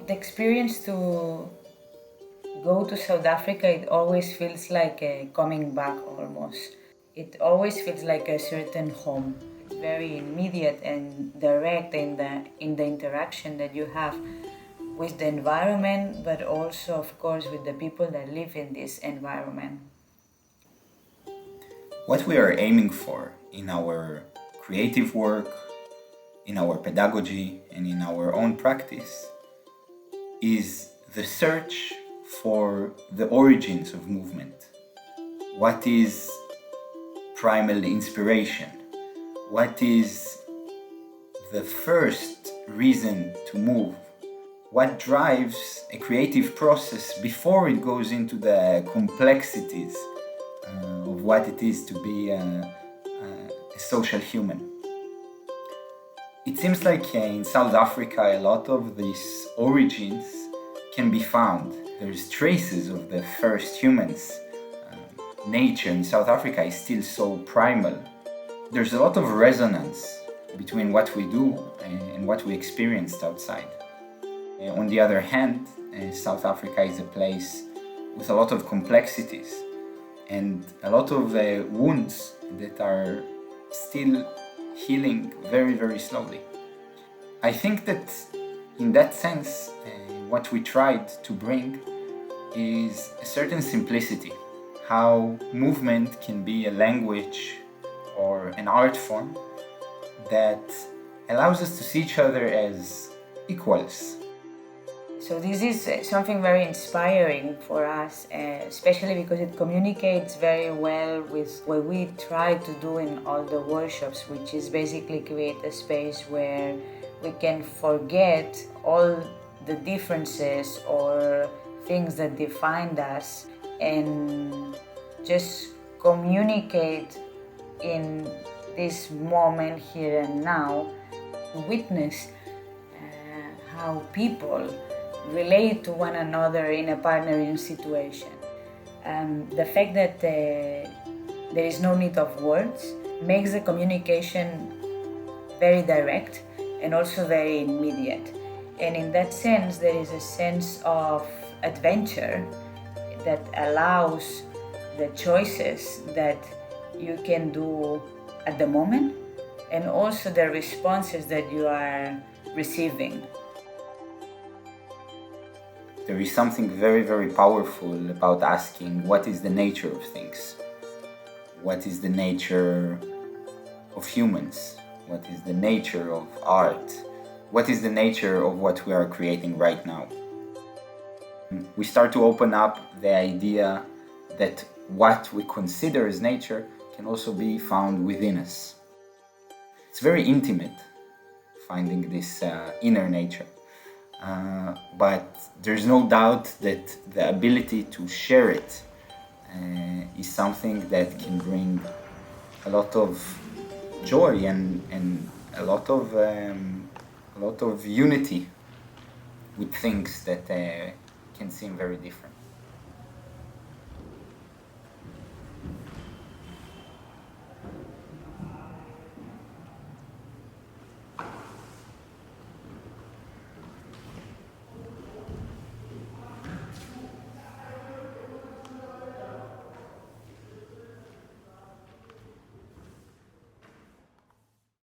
The experience to go to South Africa, it always feels like coming back almost. It always feels like a certain home. It's very immediate and direct in the interaction that you have with the environment, but also, of course, with the people that live in this environment. What we are aiming for in our creative work, in our pedagogy, and in our own practice is the search for the origins of movement. What is primal inspiration? What is the first reason to move? What drives a creative process before it goes into the complexities of what it is to be a social human? It seems like in South Africa a lot of these origins can be found. There's traces of the first humans. Nature in South Africa is still so primal. There's a lot of resonance between what we do and what we experienced outside. On the other hand, South Africa is a place with a lot of complexities and a lot of wounds that are still healing very, very slowly. I think that in that sense, what we tried to bring is a certain simplicity, how movement can be a language or an art form that allows us to see each other as equals. So this is something very inspiring for us, especially because it communicates very well with what we try to do in all the workshops, which is basically create a space where we can forget all the differences or things that define us and just communicate in this moment here and now, witness how people relate to one another in a partnering situation. The fact that there is no need of words makes the communication very direct and also very immediate. And in that sense, there is a sense of adventure that allows the choices that you can do at the moment and also the responses that you are receiving. There is something very, very powerful about asking what is the nature of things? What is the nature of humans? What is the nature of art? What is the nature of what we are creating right now? We start to open up the idea that what we consider as nature can also be found within us. It's very intimate, finding this inner nature. But there's no doubt that the ability to share it is something that can bring a lot of joy and a lot of unity with things that can seem very different.